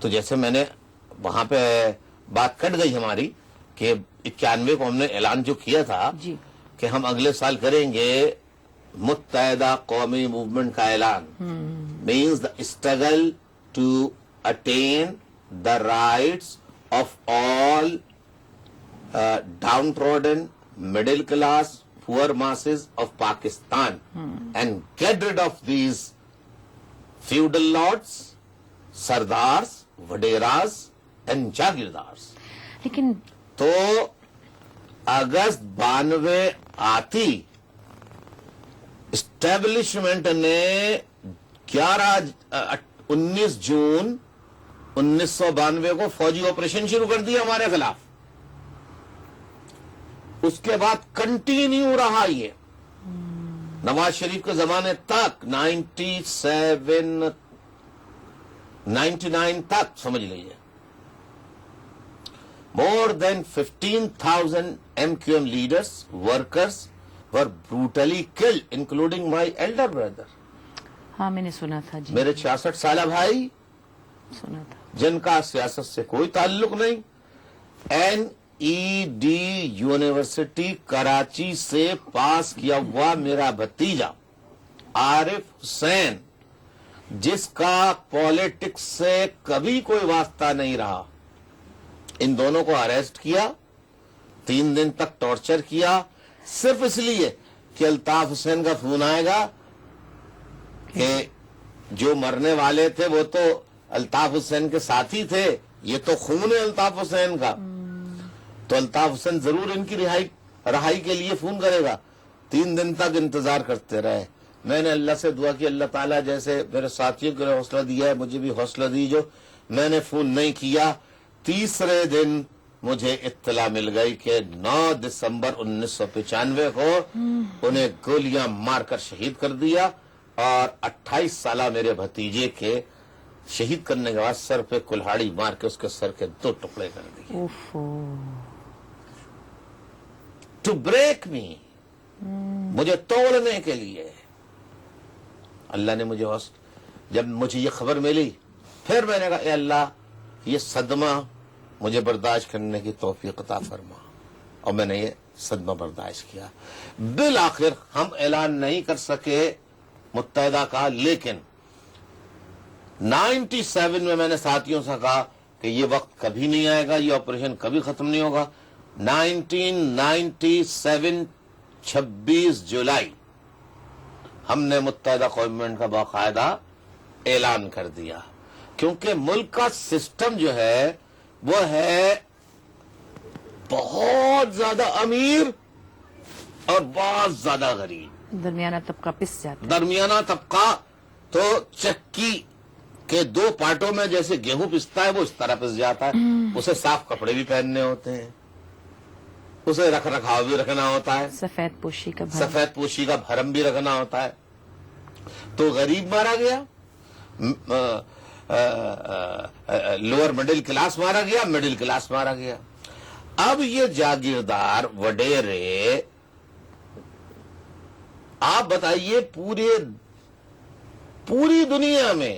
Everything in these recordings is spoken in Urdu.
تو جیسے میں نے وہاں پہ بات کٹ گئی ہماری کہ 91 کو ہم نے اعلان جو کیا تھا جی کہ ہم اگلے سال کریں گے متحدہ قومی موومنٹ کا اعلان. means the struggle to attain the rights of all downtrodden middle class poor masses of Pakistan and get rid of these feudal lords, sardars, vaderas and jagirdars. لیکن تو اگست 92 آتی اسٹیبلشمنٹ نے 19 جون 1992 کو فوجی آپریشن شروع کر دیا ہمارے خلاف. اس کے بعد کنٹینیو رہا یہ نواز شریف کے زمانے تک 99 تک سمجھ لیجیے. More than 15,000 MQM leaders, workers were brutally killed, including my elder brother. ہاں میں نے سنا تھا جی. میرے 66 سالہ بھائی سنا تھا. جن کا سیاست سے کوئی تعلق نہیں. NED یونیورسٹی کراچی سے پاس کیا ہوا میرا بھتیجا عارف حسین جس کا پالیٹکس سے کبھی کوئی واسطہ نہیں رہا, ان دونوں کو اریسٹ کیا, 3 دن تک ٹارچر کیا صرف اس لیے کہ الطاف حسین کا فون آئے گا کہ جو مرنے والے تھے وہ تو الطاف حسین کے ساتھی تھے, یہ تو خون ہے الطاف حسین کا, تو الطاف حسین ضرور ان کی رہائی کے لیے فون کرے گا. 3 دن تک انتظار کرتے رہے. میں نے اللہ سے دعا کی اللہ تعالیٰ جیسے میرے ساتھیوں کو حوصلہ دیا ہے مجھے بھی حوصلہ دیجو. میں نے فون نہیں کیا. تیسرے دن مجھے اطلاع مل گئی کہ 9 دسمبر 1995 کو انہیں گولیاں مار کر شہید کر دیا اور 28 سالہ میرے بھتیجے کے شہید کرنے کے بعد سر پہ کلہاڑی مار کے اس کے سر کے 2 ٹکڑے کر دیے. ٹو بریک می, مجھے توڑنے کے لیے. اللہ نے مجھے جب مجھے یہ خبر ملی پھر میں نے کہا اے اللہ یہ صدمہ مجھے برداشت کرنے کی توفیق عطا فرما, اور میں نے یہ صدمہ برداشت کیا. بالآخر ہم اعلان نہیں کر سکے متحدہ کا, لیکن 97 میں میں نے ساتھیوں سے کہا کہ یہ وقت کبھی نہیں آئے گا, یہ آپریشن کبھی ختم نہیں ہوگا. 1997 26 جولائی ہم نے متحدہ قومیت کا باقاعدہ اعلان کر دیا, کیونکہ ملک کا سسٹم جو ہے وہ ہے بہت زیادہ امیر اور بہت زیادہ غریب. درمیانہ طبقہ پس جاتا ہے. درمیانہ طبقہ تو چکی کے 2 پارٹوں میں جیسے گیہوں پستا ہے وہ اس طرح پس جاتا ہے. اسے صاف کپڑے بھی پہننے ہوتے ہیں, اسے رکھ رکھاؤ بھی رکھنا ہوتا ہے, سفید پوشی کا سفید پوشی کا بھرم بھی رکھنا ہوتا ہے. تو غریب مارا گیا, لوور مڈل کلاس مارا گیا, مڈل کلاس مارا گیا. اب یہ جاگیردار وڈیرے آپ بتائیے پوری دنیا میں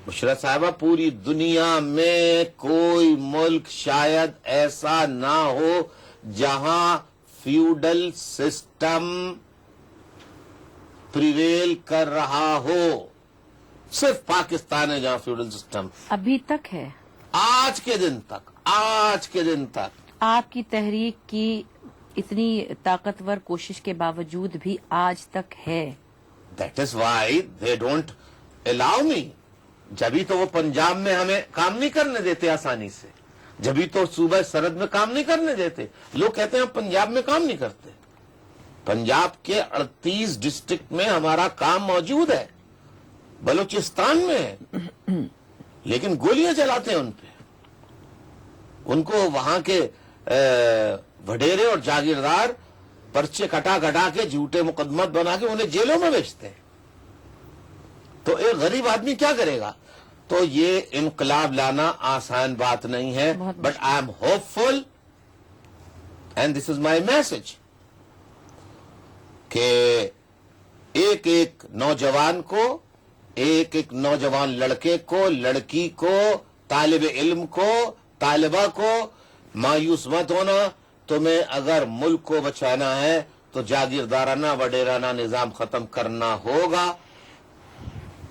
بشرا صاحبہ پوری دنیا میں کوئی ملک شاید ایسا نہ ہو جہاں فیوڈل سسٹم پریویل کر رہا ہو. صرف پاکستان ہے جہاں فیوڈل سسٹم ابھی تک ہے. آج کے دن تک آپ کی تحریک کی اتنی طاقتور کوشش کے باوجود بھی آج تک ہے. That is why they don't allow me. جبھی تو وہ پنجاب میں ہمیں کام نہیں کرنے دیتے آسانی سے, جبھی تو صوبہ سرحد میں کام نہیں کرنے دیتے. لوگ کہتے ہیں ہم پنجاب میں کام نہیں کرتے. پنجاب کے 38 ڈسٹرکٹ میں ہمارا کام موجود ہے, بلوچستان میں ہے, لیکن گولیاں چلاتے ہیں ان پہ. ان کو وہاں کے وڈیرے اور جاگیردار پرچے کٹا کے جھوٹے مقدمات بنا کے انہیں جیلوں میں بیچتے ہیں. تو ایک غریب آدمی کیا کرے گا؟ تو یہ انقلاب لانا آسان بات نہیں ہے, but I am hopeful and this is my message کہ ایک نوجوان کو ایک ایک نوجوان لڑکے کو، لڑکی کو، طالب علم کو، طالبہ کو مایوس مت ہونا. تمہیں اگر ملک کو بچانا ہے تو جاگیردارانہ وڈیرانہ نظام ختم کرنا ہوگا،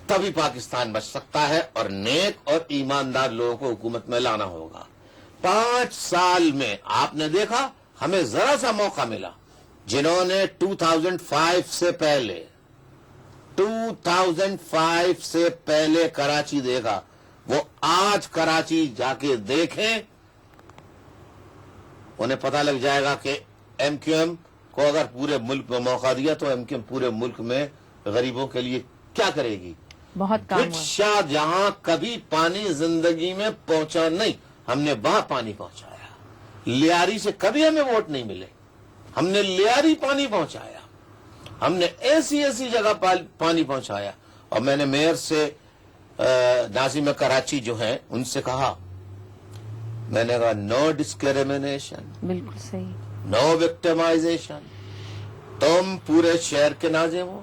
تبھی پاکستان بچ سکتا ہے، اور نیک اور ایماندار لوگوں کو حکومت میں لانا ہوگا. 5 سال میں آپ نے دیکھا ہمیں ذرا سا موقع ملا. جنہوں نے 2005 سے پہلے کراچی دیکھا، وہ آج کراچی جا کے دیکھیں، انہیں پتہ لگ جائے گا کہ ایم کیو ایم کو اگر پورے ملک میں موقع دیا تو ایم کیو ایم پورے ملک میں غریبوں کے لیے کیا کرے گی. بہت کام ہوا. شاہ جہاں کبھی پانی زندگی میں پہنچا نہیں، ہم نے وہاں پانی پہنچایا. لیاری سے کبھی ہمیں ووٹ نہیں ملے، ہم نے لیاری پانی پہنچایا. ہم نے ایسی جگہ پانی پہنچایا. اور میں نے میئر سے ناظم کراچی جو ہیں ان سے کہا، میں نے کہا نو ڈسکریمنیشن، بالکل صحیح. نو وکٹمائزیشن. تم پورے شہر کے ناظم ہو،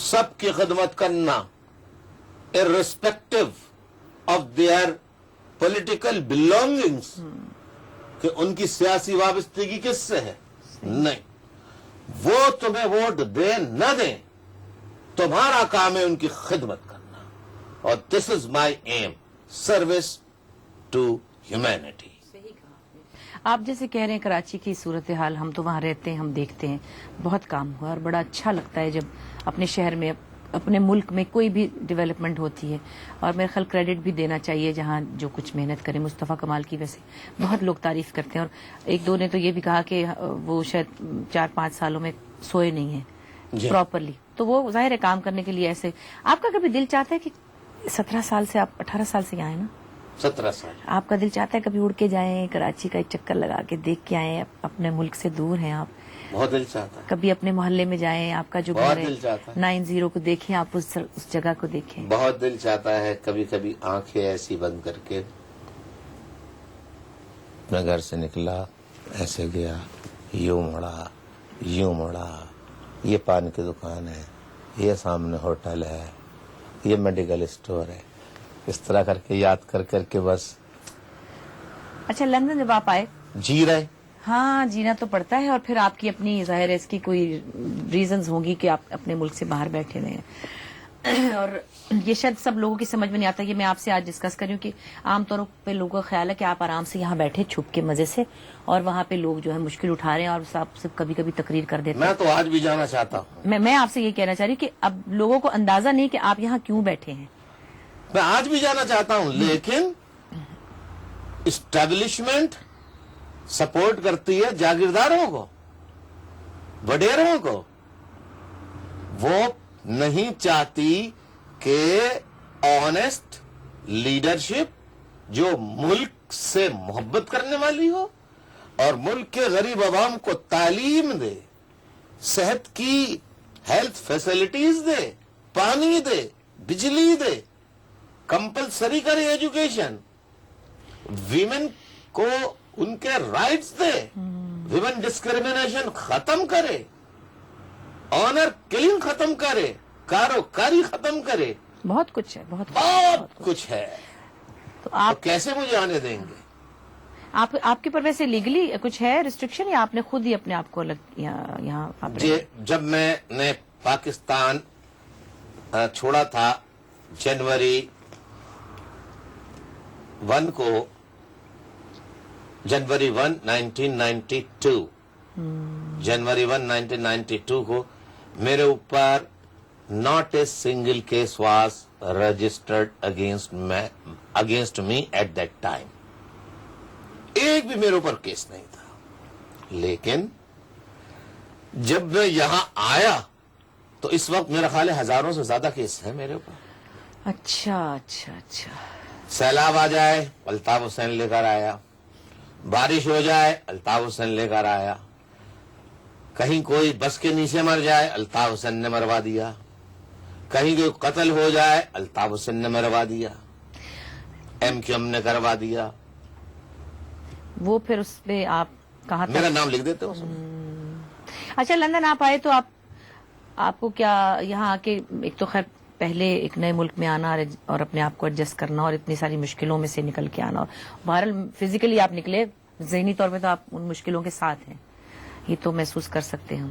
سب کی خدمت کرنا irrespective of their political belongings، کہ ان کی سیاسی وابستگی کس سے ہے. نہیں، وہ تمہیں ووٹ دیں نہ دیں، تمہارا کام ہے ان کی خدمت کرنا. اور دس is my M, service to humanity. آپ جیسے کہہ رہے ہیں کراچی کی صورتحال، ہم تو وہاں رہتے ہیں، ہم دیکھتے ہیں، بہت کام ہوا اور بڑا اچھا لگتا ہے جب اپنے شہر میں، اپنے ملک میں کوئی بھی ڈیولپمنٹ ہوتی ہے. اور میرے خیال کریڈٹ بھی دینا چاہیے جہاں جو کچھ محنت کرے. مصطفیٰ کمال کی ویسے بہت لوگ تعریف کرتے ہیں، اور ایک دو نے تو یہ بھی کہا کہ وہ شاید 4-5 سالوں میں سوئے نہیں ہیں پراپرلی. تو وہ ظاہر ہے کام کرنے کے لیے ایسے. آپ کا کبھی دل چاہتا ہے کہ 17 سال سے، آپ 18 سال سے یہاں ہیں نا، 17 سال، آپ کا دل چاہتا ہے کبھی اڑ کے جائیں کراچی کا ایک چکر لگا کے دیکھ کے آئیں؟ اپنے ملک سے دور ہیں آپ، بہت دل چاہتا ہے. کبھی اپنے محلے میں جائیں، آپ کا جو بہت گھر ہے دل چاہتا ہے. 90 کو دیکھیں، آپ اس جگہ کو دیکھیں. بہت دل چاہتا ہے. کبھی کبھی آنکھیں ایسی بند کر کے میں گھر سے نکلا، ایسے گیا، یوں مڑا، یہ پان کی دکان ہے، یہ سامنے ہوٹل ہے، یہ میڈیکل اسٹور ہے. اس طرح کر کے یاد کر کے بس. اچھا، لندن جب آپ آئے، جی رہے. ہاں جینا تو پڑتا ہے، اور پھر آپ کی اپنی ظاہر ہے اس کی کوئی ریزنز ہوں گی کہ آپ اپنے ملک سے باہر بیٹھے ہوئے ہیں. اور یہ شاید سب لوگوں کی سمجھ میں نہیں آتا. یہ میں آپ سے آج ڈسکس کر رہی ہوں کہ عام طور پہ لوگوں کا خیال ہے کہ آپ آرام سے یہاں بیٹھے چھپ کے مزے سے، اور وہاں پہ لوگ جو ہے مشکل اٹھا رہے ہیں اور آپ سے کبھی کبھی تقریر کر دیتے ہیں. میں تو آج بھی جانا چاہتا ہوں. میں آپ سے یہ کہنا چاہ رہی ہوں کہ اب لوگوں کو اندازہ نہیں کہ آپ یہاں کیوں بیٹھے ہیں. میں آج بھی جانا چاہتا ہوں، لیکن اسٹیبلشمنٹ سپورٹ کرتی ہے جاگیرداروں کو، وڈیروں کو. وہ نہیں چاہتی کہ آنےسٹ لیڈرشپ جو ملک سے محبت کرنے والی ہو اور ملک کے غریب عوام کو تعلیم دے، صحت کی ہیلتھ فیسلٹیز دے، پانی دے، بجلی دے، کمپلسری کرے ایجوکیشن، ویمن کو ان کے رائٹس دے، ویمن ڈسکریمنیشن ختم کرے، آنر کلنگ ختم کرے، کاروکاری ختم کرے. بہت کچھ ہے، بہت کچھ ہے. تو تو آپ کیسے مجھے آنے دیں گے؟ آپ کے اوپر ویسے لیگلی کچھ ہے ریسٹرکشن، یا آپ نے خود ہی اپنے آپ کو یہاں جی، جب میں نے پاکستان چھوڑا تھا جنوری 1 کو، جنوری 1 1992 جنوری 1 1992 کو میرے اوپر not a single case was registered against me at that time. ایک بھی میرے اوپر کیس نہیں تھا. لیکن جب میں یہاں آیا تو اس وقت میرا خیال ہے ہزاروں سے زیادہ کیس ہیں میرے اوپر. اچھا. سیلاب آ جائے، الطاف حسین لے کر آیا. بارش ہو جائے، الطاف حسین لے کر آیا. کہیں کوئی بس کے نیچے مر جائے، الطاف حسین نے مروا دیا. کہیں کوئی قتل ہو جائے، الطاف حسین نے مروا دیا. ایم کیو ایم نے کروا دیا. وہ پھر اس پہ آپ کہاں تک؟ میرا نام لکھ دیتے ہو. اچھا، لندن آپ آئے تو آپ کو کیا یہاں آ کے، ایک تو خیر پہلے ایک نئے ملک میں آنا اور اپنے آپ کو ایڈجسٹ کرنا اور اتنی ساری مشکلوں میں سے نکل کے آنا، اور بہرحال فزیکلی آپ نکلے، ذہنی طور پہ تو آپ ان مشکلوں کے ساتھ ہیں، یہ تو محسوس کر سکتے ہیں ہم.